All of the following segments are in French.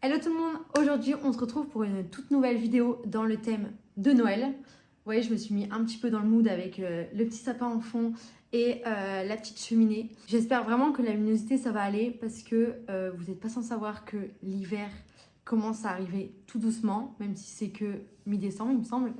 Hello tout le monde, aujourd'hui on se retrouve pour une toute nouvelle vidéo dans le thème de Noël. Vous voyez, je me suis mis un petit peu dans le mood avec le petit sapin en fond et la petite cheminée. J'espère vraiment que la luminosité ça va aller parce que vous n'êtes pas sans savoir que l'hiver commence à arriver tout doucement, même si c'est que mi-décembre il me semble.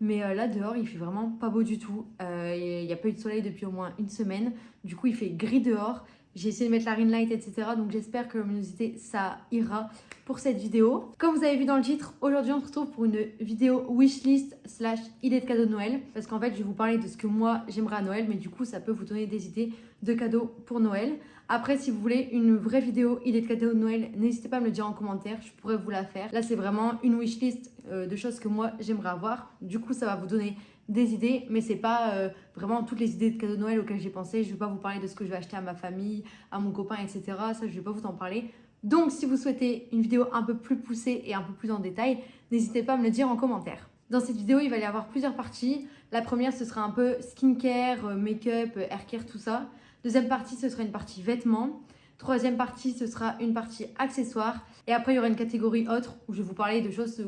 Mais là dehors il fait vraiment pas beau du tout, il n'y a pas eu de soleil depuis au moins une semaine, du coup il fait gris dehors. J'ai essayé de mettre la ring light, etc. Donc j'espère que la luminosité ça ira pour cette vidéo. Comme vous avez vu dans le titre, aujourd'hui on se retrouve pour une vidéo wishlist slash idée de cadeaux de Noël. Parce qu'en fait je vais vous parler de ce que moi j'aimerais à Noël, mais du coup ça peut vous donner des idées de cadeaux pour Noël. Après, si vous voulez une vraie vidéo idée de cadeaux de Noël, n'hésitez pas à me le dire en commentaire, je pourrais vous la faire. Là c'est vraiment une wishlist de choses que moi j'aimerais avoir. Du coup ça va vous donner des idées, mais c'est pas vraiment toutes les idées de cadeaux de Noël auxquelles j'ai pensé. Je vais pas vous parler de ce que je vais acheter à ma famille, à mon copain, etc. Ça, je vais pas vous en parler. Donc, si vous souhaitez une vidéo un peu plus poussée et un peu plus en détail, n'hésitez pas à me le dire en commentaire. Dans cette vidéo, il va y avoir plusieurs parties. La première, ce sera un peu skincare, make-up, haircare, tout ça. Deuxième partie, ce sera une partie vêtements. Troisième partie, ce sera une partie accessoires. Et après, il y aura une catégorie autre où je vais vous parler de choses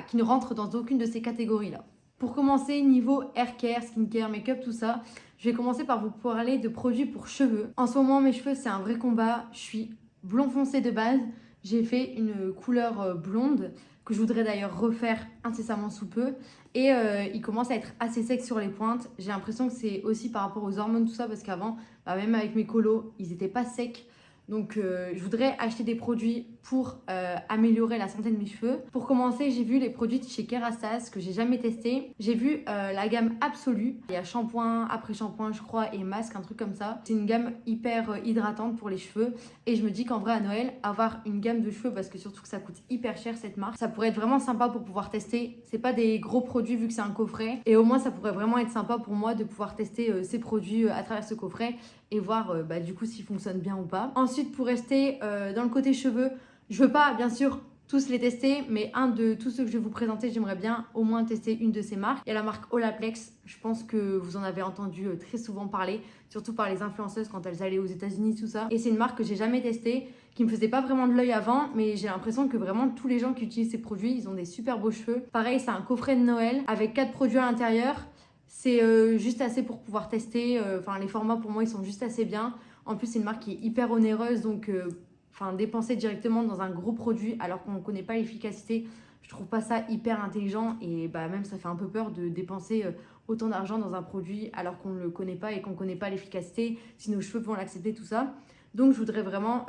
qui ne rentrent dans aucune de ces catégories-là. Pour commencer, niveau haircare, skincare, make-up, tout ça, je vais commencer par vous parler de produits pour cheveux. En ce moment, mes cheveux, c'est un vrai combat. Je suis blond foncé de base. J'ai fait une couleur blonde que je voudrais d'ailleurs refaire incessamment sous peu. Et il commence à être assez sec sur les pointes. J'ai l'impression que c'est aussi par rapport aux hormones, tout ça, parce qu'avant, même avec mes colos, ils n'étaient pas secs. Donc je voudrais acheter des produits pour améliorer la santé de mes cheveux. Pour commencer, j'ai vu les produits de chez Kerastase que j'ai jamais testé. J'ai vu la gamme Absolue. Il y a shampoing, après shampoing je crois et masque, un truc comme ça. C'est une gamme hyper hydratante pour les cheveux. Et je me dis qu'en vrai à Noël, avoir une gamme de cheveux, parce que surtout que ça coûte hyper cher cette marque, ça pourrait être vraiment sympa pour pouvoir tester. C'est pas des gros produits vu que c'est un coffret. Et au moins ça pourrait vraiment être sympa pour moi de pouvoir tester ces produits à travers ce coffret et voir du coup s'ils fonctionnent bien ou pas. Ensuite, pour rester dans le côté cheveux, je veux pas bien sûr tous les tester, mais un de tous ceux que je vais vous présenter, j'aimerais bien au moins tester une de ces marques. Il y a la marque Olaplex, je pense que vous en avez entendu très souvent parler, surtout par les influenceuses quand elles allaient aux États-Unis, tout ça. Et c'est une marque que j'ai jamais testée, qui me faisait pas vraiment de l'œil avant, mais j'ai l'impression que vraiment tous les gens qui utilisent ces produits, ils ont des super beaux cheveux. Pareil, c'est un coffret de Noël avec 4 produits à l'intérieur. C'est juste assez pour pouvoir tester. Les formats pour moi ils sont juste assez bien. En plus c'est une marque qui est hyper onéreuse, donc dépenser directement dans un gros produit alors qu'on ne connaît pas l'efficacité, je trouve pas ça hyper intelligent. Et même ça fait un peu peur de dépenser autant d'argent dans un produit alors qu'on ne le connaît pas et qu'on ne connaît pas l'efficacité, si nos cheveux vont l'accepter, tout ça. Donc je voudrais vraiment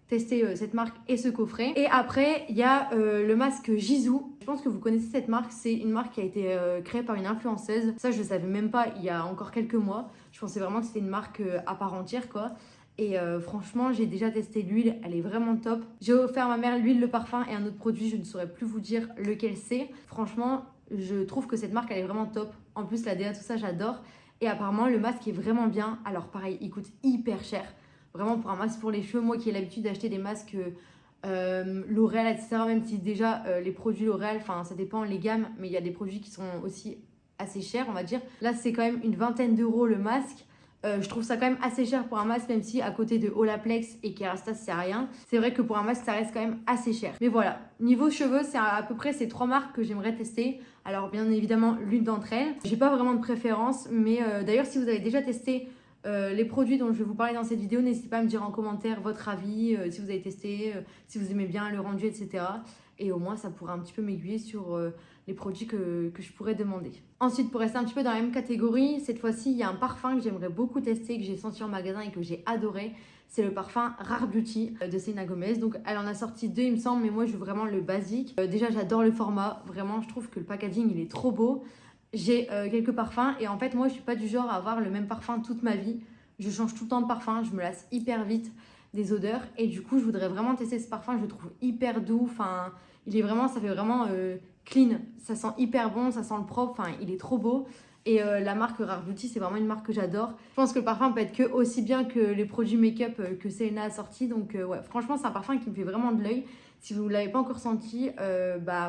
tester cette marque et ce coffret. Et après, il y a le masque Jisoo. Je pense que vous connaissez cette marque. C'est une marque qui a été créée par une influenceuse. Ça, je ne savais même pas il y a encore quelques mois. Je pensais vraiment que c'était une marque à part entière, quoi. Et franchement, j'ai déjà testé l'huile. Elle est vraiment top. J'ai offert à ma mère l'huile, le parfum et un autre produit. Je ne saurais plus vous dire lequel c'est. Franchement, je trouve que cette marque, elle est vraiment top. En plus, la DA, tout ça, j'adore. Et apparemment, le masque est vraiment bien. Alors pareil, il coûte hyper cher. Vraiment pour un masque pour les cheveux, moi qui ai l'habitude d'acheter des masques L'Oréal, etc. Même si déjà les produits L'Oréal, ça dépend les gammes, mais il y a des produits qui sont aussi assez chers, on va dire. Là, c'est quand même une vingtaine d'euros le masque. Je trouve ça quand même assez cher pour un masque, même si à côté de Olaplex et Kerastase, c'est rien. C'est vrai que pour un masque, ça reste quand même assez cher. Mais voilà, niveau cheveux, c'est à peu près ces 3 marques que j'aimerais tester. Alors bien évidemment, l'une d'entre elles. J'ai pas vraiment de préférence, mais d'ailleurs, si vous avez déjà testé les produits dont je vais vous parler dans cette vidéo, n'hésitez pas à me dire en commentaire votre avis, si vous avez testé, si vous aimez bien le rendu, etc. Et au moins, ça pourra un petit peu m'aiguiller sur les produits que je pourrais demander. Ensuite, pour rester un petit peu dans la même catégorie, cette fois-ci, il y a un parfum que j'aimerais beaucoup tester, que j'ai senti en magasin et que j'ai adoré. C'est le parfum Rare Beauty de Selena Gomez. Donc, elle en a sorti 2, il me semble, mais moi, je veux vraiment le basique. Déjà, j'adore le format. Vraiment, je trouve que le packaging, il est trop beau. J'ai quelques parfums et en fait moi je suis pas du genre à avoir le même parfum toute ma vie. Je change tout le temps de parfum, je me lasse hyper vite des odeurs et du coup je voudrais vraiment tester ce parfum. Je le trouve hyper doux, il est vraiment, ça fait vraiment clean, ça sent hyper bon, ça sent le propre, il est trop beau. Et la marque Rare Beauty, c'est vraiment une marque que j'adore. Je pense que le parfum peut être que aussi bien que les produits make-up que Selena a sorti. Donc ouais, franchement c'est un parfum qui me fait vraiment de l'œil. Si vous ne l'avez pas encore senti,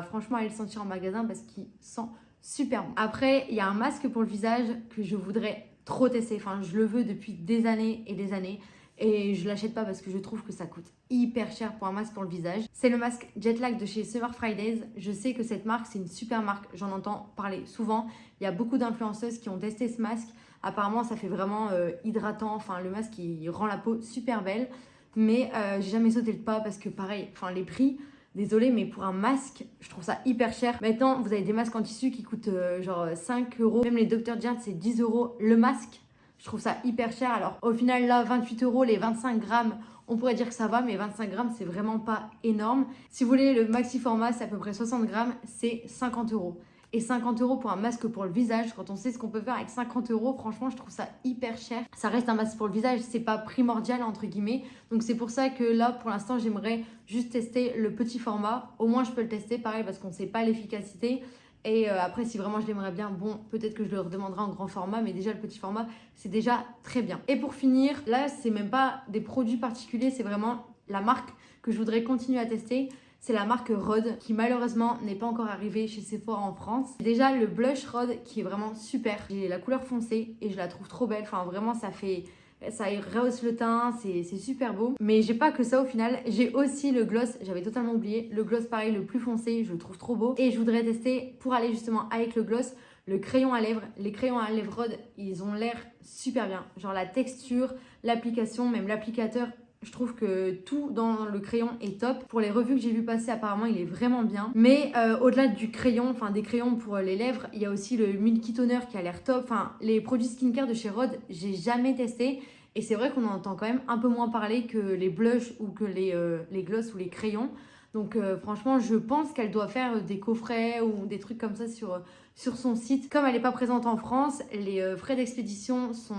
franchement allez le sentir en magasin parce qu'il sent super bon. Après, il y a un masque pour le visage que je voudrais trop tester. Je le veux depuis des années et des années. et je l'achète pas parce que je trouve que ça coûte hyper cher pour un masque pour le visage. C'est le masque Jetlag de chez Summer Fridays. Je sais que cette marque, c'est une super marque, j'en entends parler souvent. Il y a beaucoup d'influenceuses qui ont testé ce masque. Apparemment, ça fait vraiment hydratant. Enfin, le masque, il rend la peau super belle. Mais j'ai jamais sauté le pas parce que pareil, enfin les prix, désolée, mais pour un masque, je trouve ça hyper cher. Maintenant, vous avez des masques en tissu qui coûtent genre 5 euros. Même les Dr. Jart, c'est 10 euros le masque. Je trouve ça hyper cher. Alors au final, là, 28 euros, les 25 grammes, on pourrait dire que ça va, mais 25 grammes, c'est vraiment pas énorme. Si vous voulez le maxi format, c'est à peu près 60 grammes, c'est 50 euros. Et 50 euros pour un masque pour le visage, quand on sait ce qu'on peut faire avec 50 euros, franchement, je trouve ça hyper cher. Ça reste un masque pour le visage, c'est pas primordial, entre guillemets. Donc, c'est pour ça que là, pour l'instant, j'aimerais juste tester le petit format. Au moins, je peux le tester, pareil, parce qu'on ne sait pas l'efficacité. Et après, si vraiment je l'aimerais bien, bon, peut-être que je le redemanderai en grand format, mais déjà, le petit format, c'est déjà très bien. Et pour finir, là, c'est même pas des produits particuliers, c'est vraiment la marque que je voudrais continuer à tester. C'est la marque Rhode qui malheureusement n'est pas encore arrivée chez Sephora en France. Déjà le blush Rhode qui est vraiment super. J'ai la couleur foncée et je la trouve trop belle. Enfin vraiment ça rehausse le teint, c'est super beau. Mais j'ai pas que ça au final. J'ai aussi le gloss, j'avais totalement oublié. Le gloss pareil, le plus foncé, je le trouve trop beau. Et je voudrais tester pour aller justement avec le gloss, le crayon à lèvres. Les crayons à lèvres Rhode, ils ont l'air super bien. Genre la texture, l'application, même l'applicateur. Je trouve que tout dans le crayon est top. Pour les revues que j'ai vu passer, apparemment, il est vraiment bien. Mais au-delà du crayon, enfin des crayons pour les lèvres, il y a aussi le Milky Toner qui a l'air top. Enfin, les produits skincare de chez Rhode, j'ai jamais testé. Et c'est vrai qu'on en entend quand même un peu moins parler que les blushs ou que les gloss ou les crayons. Donc franchement, je pense qu'elle doit faire des coffrets ou des trucs comme ça sur son site. Comme elle n'est pas présente en France, les frais d'expédition sont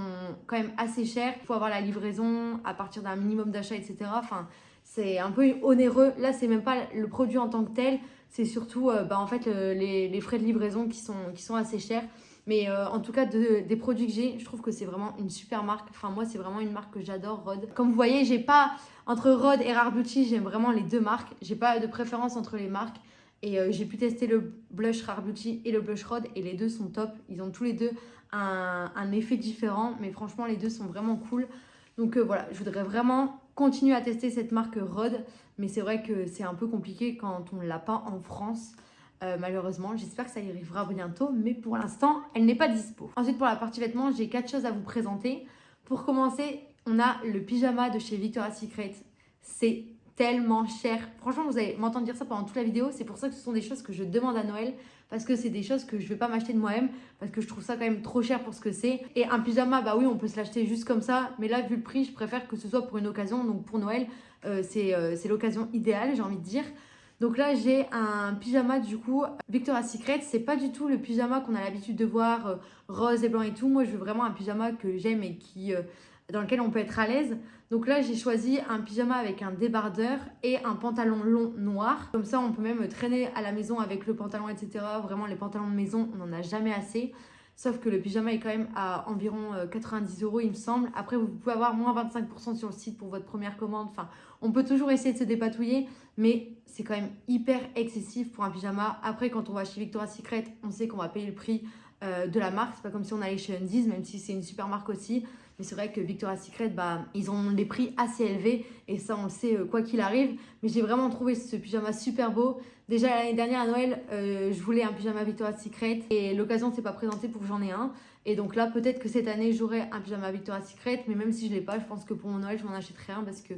quand même assez chers. Il faut avoir la livraison à partir d'un minimum d'achat, etc. Enfin, c'est un peu onéreux. Là, c'est même pas le produit en tant que tel. C'est surtout en fait, les frais de livraison qui sont assez chers. Mais en tout cas, des produits que j'ai, je trouve que c'est vraiment une super marque. Enfin, moi, c'est vraiment une marque que j'adore, Rhode. Comme vous voyez, j'ai pas... Entre Rhode et Rare Beauty, j'aime vraiment les deux marques. J'ai pas de préférence entre les marques. Et j'ai pu tester le blush Rare Beauty et le blush Rhode. Et les deux sont top. Ils ont tous les deux un effet différent. Mais franchement, les deux sont vraiment cool. Donc voilà, je voudrais vraiment continuer à tester cette marque Rhode. Mais c'est vrai que c'est un peu compliqué quand on ne l'a pas en France. Malheureusement, j'espère que ça y arrivera bientôt, mais pour l'instant, elle n'est pas dispo. Ensuite, pour la partie vêtements, j'ai 4 choses à vous présenter. Pour commencer, on a le pyjama de chez Victoria's Secret. C'est tellement cher. Franchement, vous allez m'entendre dire ça pendant toute la vidéo. C'est pour ça que ce sont des choses que je demande à Noël, parce que c'est des choses que je ne vais pas m'acheter de moi-même, parce que je trouve ça quand même trop cher pour ce que c'est. Et un pyjama, bah oui, on peut se l'acheter juste comme ça, mais là, vu le prix, je préfère que ce soit pour une occasion. Donc pour Noël, c'est l'occasion idéale, j'ai envie de dire. Donc là, j'ai un pyjama du coup Victoria's Secret. C'est pas du tout le pyjama qu'on a l'habitude de voir rose et blanc et tout. Moi, je veux vraiment un pyjama que j'aime et dans lequel on peut être à l'aise. Donc là, j'ai choisi un pyjama avec un débardeur et un pantalon long noir. Comme ça, on peut même traîner à la maison avec le pantalon, etc. Vraiment, les pantalons de maison, on n'en a jamais assez. Sauf que le pyjama est quand même à environ 90 euros, il me semble. Après, vous pouvez avoir moins 25% sur le site pour votre première commande. Enfin, on peut toujours essayer de se dépatouiller, mais c'est quand même hyper excessif pour un pyjama. Après, quand on va chez Victoria's Secret, on sait qu'on va payer le prix de la marque. C'est pas comme si on allait chez Undies, même si c'est une super marque aussi. Mais c'est vrai que Victoria's Secret, ils ont des prix assez élevés. Et ça, on le sait quoi qu'il arrive. Mais j'ai vraiment trouvé ce pyjama super beau. Déjà, l'année dernière à Noël, je voulais un pyjama Victoria's Secret. Et l'occasion ne s'est pas présentée pour que j'en ai un. Et donc là, peut-être que cette année, j'aurai un pyjama Victoria's Secret. Mais même si je ne l'ai pas, je pense que pour mon Noël, je m'en achèterai un. Parce que,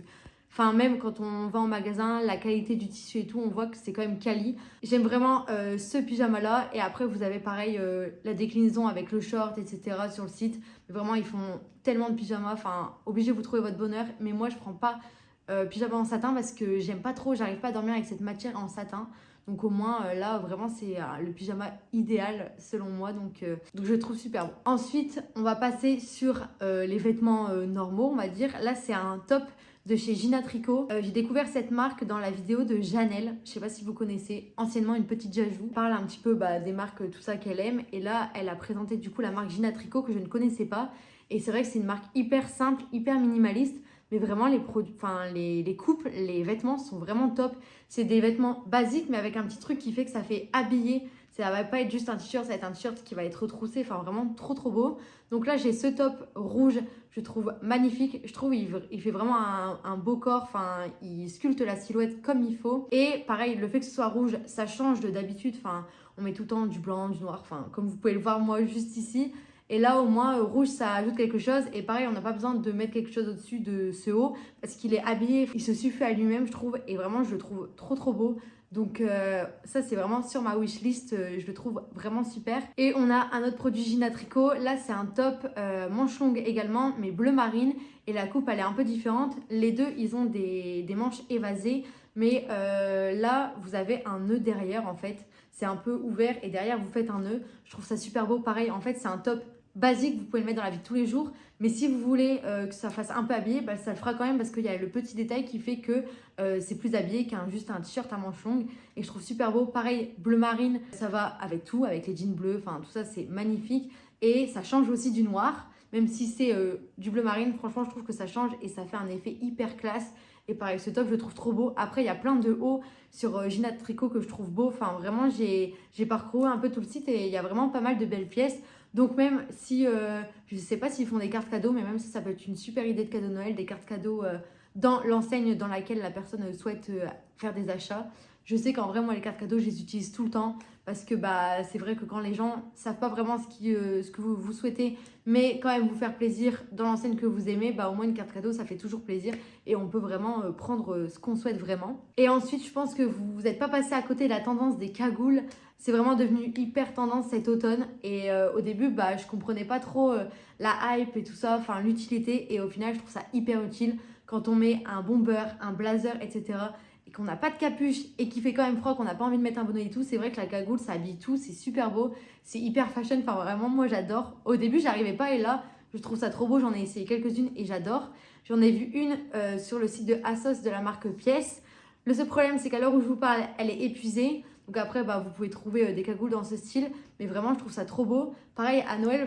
enfin, même quand on va en magasin, la qualité du tissu et tout, on voit que c'est quand même quali. J'aime vraiment ce pyjama-là. Et après, vous avez pareil la déclinaison avec le short, etc. sur le site. Mais vraiment, ils font tellement de pyjamas. Enfin, obligé, vous trouvez votre bonheur. Mais moi, je prends pas pyjama en satin parce que j'aime pas trop. J'arrive pas à dormir avec cette matière en satin. Donc au moins, là, vraiment, c'est le pyjama idéal selon moi. Donc je le trouve super bon. Ensuite, on va passer sur les vêtements normaux, on va dire. Là, c'est un top de chez Gina Tricot. J'ai découvert cette marque dans la vidéo de Janelle. Je sais pas si vous connaissez, anciennement une petite Jajou. Elle parle un petit peu des marques, tout ça qu'elle aime. Et là, elle a présenté du coup la marque Gina Tricot que je ne connaissais pas. Et c'est vrai que c'est une marque hyper simple, hyper minimaliste. Mais vraiment, les produits, enfin les coupes, les vêtements sont vraiment top. C'est des vêtements basiques, mais avec un petit truc qui fait que ça fait habiller. Ça va pas être juste un t-shirt, ça va être un t-shirt qui va être retroussé, enfin vraiment trop trop beau. Donc là j'ai ce top rouge, je trouve magnifique, je trouve il fait vraiment un beau corps, enfin il sculpte la silhouette comme il faut. Et pareil, le fait que ce soit rouge, ça change de d'habitude, enfin on met tout le temps du blanc, du noir, enfin comme vous pouvez le voir moi juste ici. Et là au moins rouge ça ajoute quelque chose et pareil on n'a pas besoin de mettre quelque chose au-dessus de ce haut parce qu'il est habillé, il se suffit à lui-même je trouve et vraiment je le trouve trop trop beau. Donc ça c'est vraiment sur ma wishlist, je le trouve vraiment super. Et on a un autre produit Gina Tricot, là c'est un top manche longue également mais bleu marine et la coupe elle est un peu différente. Les deux ils ont des manches évasées mais là vous avez un nœud derrière en fait. C'est un peu ouvert et derrière vous faites un nœud. Je trouve ça super beau. Pareil en fait c'est un top basique, vous pouvez le mettre dans la vie de tous les jours. Mais si vous voulez que ça fasse un peu habillé, bah, ça le fera quand même parce qu'il y a le petit détail qui fait que c'est plus habillé qu'un juste un t-shirt à manches longues. Et je trouve super beau. Pareil, bleu marine, ça va avec tout, avec les jeans bleus, enfin tout ça c'est magnifique. Et ça change aussi du noir. Même si c'est du bleu marine, franchement je trouve que ça change et ça fait un effet hyper classe. Et pareil, ce top je le trouve trop beau. Après il y a plein de hauts sur Gina Tricot que je trouve beau. Enfin vraiment j'ai parcouru un peu tout le site et il y a vraiment pas mal de belles pièces. Donc même si, je ne sais pas s'ils font des cartes cadeaux, mais même si ça peut être une super idée de cadeau de Noël, des cartes cadeaux dans l'enseigne dans laquelle la personne souhaite faire des achats. Je sais qu'en vrai, moi, les cartes cadeaux, je les utilise tout le temps parce que bah, c'est vrai que quand les gens ne savent pas vraiment ce que vous souhaitez, mais quand même vous faire plaisir dans l'enseigne que vous aimez, bah, au moins une carte cadeau, ça fait toujours plaisir et on peut vraiment prendre ce qu'on souhaite vraiment. Et ensuite, je pense que vous n'êtes pas passé à côté de la tendance des cagoules. C'est vraiment devenu hyper tendance cet automne et au début, bah, je comprenais pas trop la hype et tout ça, enfin l'utilité et au final, je trouve ça hyper utile quand on met un bomber, un blazer, etc. et qu'on n'a pas de capuche et qu'il fait quand même froid, qu'on n'a pas envie de mettre un bonnet et tout, c'est vrai que la cagoule, ça habille tout, c'est super beau, c'est hyper fashion, enfin vraiment, moi j'adore. Au début, j'arrivais pas et là, je trouve ça trop beau, j'en ai essayé quelques-unes et j'adore. J'en ai vu une sur le site de ASOS de la marque Pièce. Le seul problème, c'est qu'à l'heure où je vous parle, elle est épuisée. Donc après, bah, vous pouvez trouver des cagoules dans ce style. Mais vraiment, je trouve ça trop beau. Pareil, à Noël,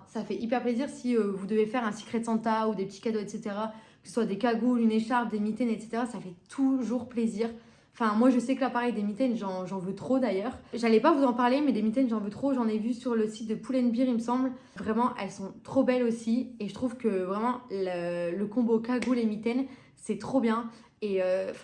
ça fait hyper plaisir si vous devez faire un Secret Santa ou des petits cadeaux, etc. Que ce soit des cagoules, une écharpe, des mitaines, etc. Ça fait toujours plaisir. Enfin, moi, je sais que là, pareil, des mitaines, j'en veux trop d'ailleurs. J'allais pas vous en parler, mais des mitaines, j'en veux trop. J'en ai vu sur le site de Pull & Bear, il me semble. Vraiment, elles sont trop belles aussi. Et je trouve que vraiment, le combo cagoule et mitaines, c'est trop bien. Et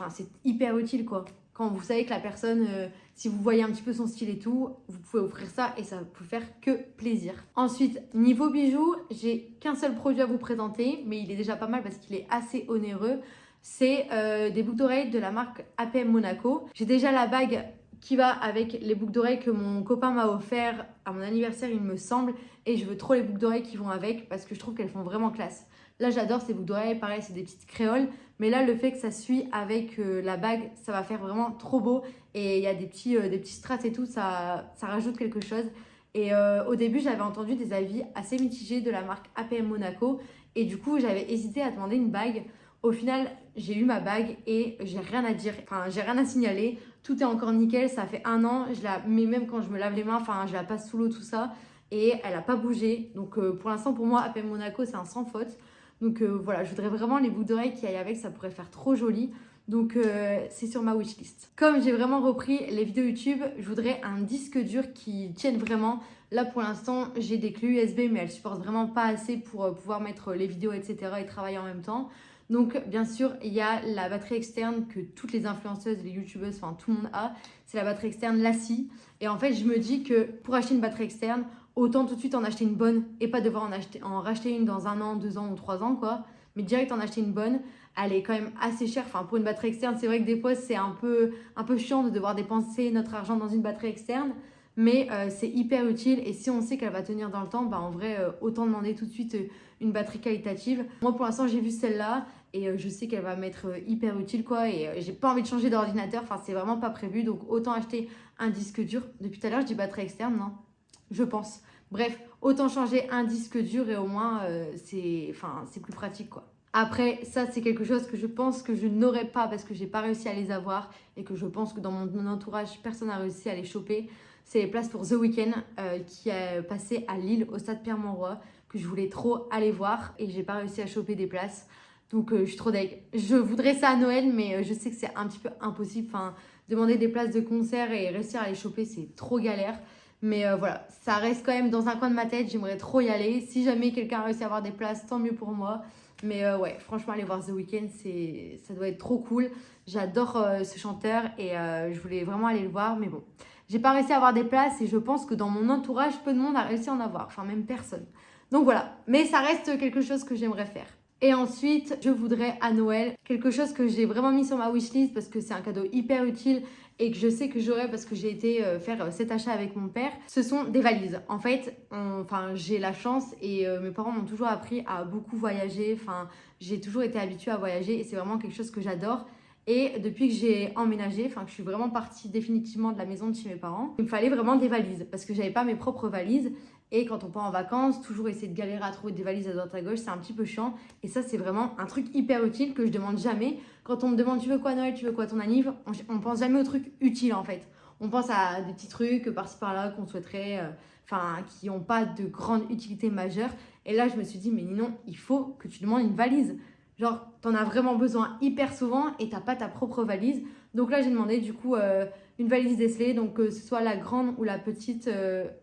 c'est hyper utile, quoi. Quand vous savez que la personne, si vous voyez un petit peu son style et tout, vous pouvez offrir ça et ça peut faire que plaisir. Ensuite, niveau bijoux, j'ai qu'un seul produit à vous présenter, mais il est déjà pas mal parce qu'il est assez onéreux. C'est des boucles d'oreilles de la marque APM Monaco. J'ai déjà la bague qui va avec les boucles d'oreilles que mon copain m'a offert à mon anniversaire, il me semble. Et je veux trop les boucles d'oreilles qui vont avec parce que je trouve qu'elles font vraiment classe. Là, j'adore ces boucles d'oreilles. Pareil, c'est des petites créoles. Mais là, le fait que ça suit avec la bague, ça va faire vraiment trop beau. Et il y a des petits strass et tout, ça rajoute quelque chose. Et au début, j'avais entendu des avis assez mitigés de la marque APM Monaco. Et du coup, j'avais hésité à demander une bague. Au final, j'ai eu ma bague et j'ai rien à dire. Enfin, j'ai rien à signaler. Tout est encore nickel. Ça fait 1 an. Je la mets même quand je me lave les mains. Enfin, je la passe sous l'eau, tout ça. Et elle n'a pas bougé. Donc, pour l'instant, pour moi, APM Monaco, c'est un sans faute. Donc voilà, je voudrais vraiment les boucles d'oreilles qui aillent avec, ça pourrait faire trop joli. Donc c'est sur ma wishlist. Comme j'ai vraiment repris les vidéos YouTube, je voudrais un disque dur qui tienne vraiment. Là pour l'instant, j'ai des clés USB, mais elles supportent vraiment pas assez pour pouvoir mettre les vidéos, etc. et travailler en même temps. Donc bien sûr, il y a la batterie externe que toutes les influenceuses, les youtubeuses, enfin tout le monde a. C'est la batterie externe LaCie. Et en fait, je me dis que pour acheter une batterie externe, autant tout de suite en acheter une bonne et pas devoir en racheter une dans 1 an, 2 ans ou 3 ans, quoi. Mais direct en acheter une bonne, elle est quand même assez chère. Enfin, pour une batterie externe, c'est vrai que des fois, c'est un peu chiant de devoir dépenser notre argent dans une batterie externe. Mais c'est hyper utile et si on sait qu'elle va tenir dans le temps, bah en vrai, autant demander tout de suite une batterie qualitative. Moi, pour l'instant, j'ai vu celle-là et je sais qu'elle va m'être hyper utile, quoi. Et j'ai pas envie de changer d'ordinateur. Enfin, c'est vraiment pas prévu. Donc, autant acheter un disque dur. Depuis tout à l'heure, je dis batterie externe, non? Je pense. Bref, autant changer un disque dur et au moins c'est plus pratique, quoi. Après, ça c'est quelque chose que je pense que je n'aurais pas parce que j'ai pas réussi à les avoir et que je pense que dans mon entourage, personne n'a réussi à les choper. C'est les places pour The Weeknd qui est passé à Lille au stade Pierre-Mauroy que je voulais trop aller voir et j'ai pas réussi à choper des places. Donc je suis trop deg. Je voudrais ça à Noël, mais je sais que c'est un petit peu impossible. Enfin, demander des places de concert et réussir à les choper, c'est trop galère. Mais voilà, ça reste quand même dans un coin de ma tête. J'aimerais trop y aller. Si jamais quelqu'un a réussi à avoir des places, tant mieux pour moi. Mais ouais, franchement, aller voir The Weeknd, ça doit être trop cool. J'adore ce chanteur et je voulais vraiment aller le voir. Mais bon, j'ai pas réussi à avoir des places et je pense que dans mon entourage, peu de monde a réussi à en avoir. Enfin, même personne. Donc voilà, mais ça reste quelque chose que j'aimerais faire. Et ensuite, je voudrais à Noël quelque chose que j'ai vraiment mis sur ma wishlist parce que c'est un cadeau hyper utile et que je sais que j'aurai parce que j'ai été faire cet achat avec mon père. Ce sont des valises. En fait, j'ai la chance et mes parents m'ont toujours appris à beaucoup voyager. Enfin, j'ai toujours été habituée à voyager et c'est vraiment quelque chose que j'adore. Et depuis que j'ai emménagé, que je suis vraiment partie définitivement de la maison de chez mes parents, il me fallait vraiment des valises parce que j'avais pas mes propres valises. Et quand on part en vacances, toujours essayer de galérer à trouver des valises à droite à gauche, c'est un petit peu chiant. Et ça, c'est vraiment un truc hyper utile que je demande jamais. Quand on me demande tu veux quoi Noël, tu veux quoi ton anniv, on pense jamais aux trucs utiles en fait. On pense à des petits trucs par-ci par-là qu'on souhaiterait, qui n'ont pas de grande utilité majeure. Et là, je me suis dit, mais Ninon, il faut que tu demandes une valise. Genre, t'en as vraiment besoin hyper souvent et t'as pas ta propre valise. Donc là, j'ai demandé du coup une valise Nestlé. Donc que ce soit la grande ou la petite,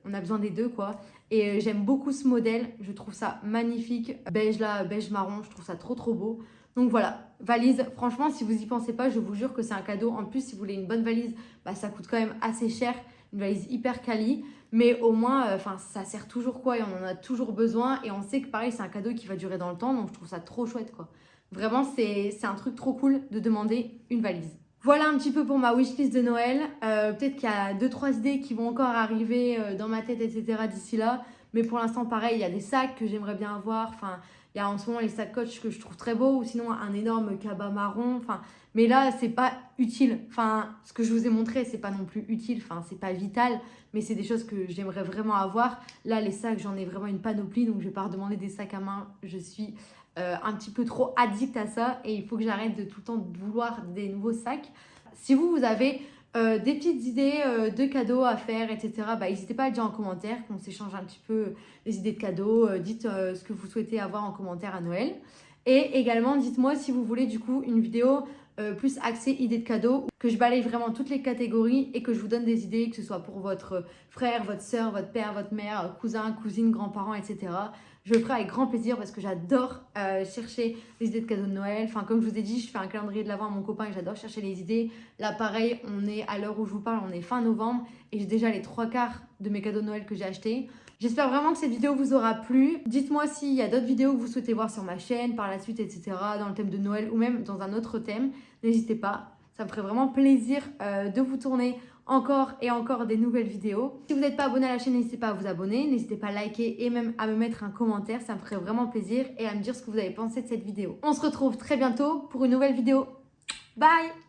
on a besoin des deux quoi. Et j'aime beaucoup ce modèle, je trouve ça magnifique. Beige là, beige marron, je trouve ça trop trop beau. Donc voilà, valise, franchement si vous y pensez pas, je vous jure que c'est un cadeau. En plus si vous voulez une bonne valise, ça coûte quand même assez cher. Une valise hyper quali, mais au moins ça sert toujours quoi et on en a toujours besoin. Et on sait que pareil c'est un cadeau qui va durer dans le temps, donc je trouve ça trop chouette quoi. Vraiment c'est un truc trop cool de demander une valise. Voilà un petit peu pour ma wishlist de Noël. Peut-être qu'il y a 2-3 idées qui vont encore arriver dans ma tête, etc. d'ici là. Mais pour l'instant, pareil, il y a des sacs que j'aimerais bien avoir. Enfin, il y a en ce moment les sacs Coach que je trouve très beaux. Ou sinon, un énorme cabas marron. Enfin, mais là, c'est pas utile. Enfin, ce que je vous ai montré, c'est pas non plus utile. Enfin, c'est pas vital. Mais c'est des choses que j'aimerais vraiment avoir. Là, les sacs, j'en ai vraiment une panoplie. Donc, je vais pas redemander des sacs à main. Je suis un petit peu trop addict à ça et il faut que j'arrête de tout le temps vouloir des nouveaux sacs. Si vous avez des petites idées de cadeaux à faire, etc., n'hésitez pas à le dire en commentaire, qu'on s'échange un petit peu les idées de cadeaux. Dites ce que vous souhaitez avoir en commentaire à Noël. Et également, dites-moi si vous voulez du coup une vidéo plus axée idées de cadeaux, que je balaye vraiment toutes les catégories et que je vous donne des idées, que ce soit pour votre frère, votre soeur, votre père, votre mère, cousin, cousine, grands-parents, etc. Je le ferai avec grand plaisir parce que j'adore chercher les idées de cadeaux de Noël. Enfin, comme je vous ai dit, je fais un calendrier de l'Avent à mon copain et j'adore chercher les idées. Là, pareil, on est à l'heure où je vous parle, on est fin novembre et j'ai déjà les 3/4 de mes cadeaux de Noël que j'ai achetés. J'espère vraiment que cette vidéo vous aura plu. Dites-moi s'il y a d'autres vidéos que vous souhaitez voir sur ma chaîne par la suite, etc. dans le thème de Noël ou même dans un autre thème. N'hésitez pas, ça me ferait vraiment plaisir de vous tourner encore et encore des nouvelles vidéos. Si vous n'êtes pas abonné à la chaîne, n'hésitez pas à vous abonner. N'hésitez pas à liker et même à me mettre un commentaire. Ça me ferait vraiment plaisir et à me dire ce que vous avez pensé de cette vidéo. On se retrouve très bientôt pour une nouvelle vidéo. Bye!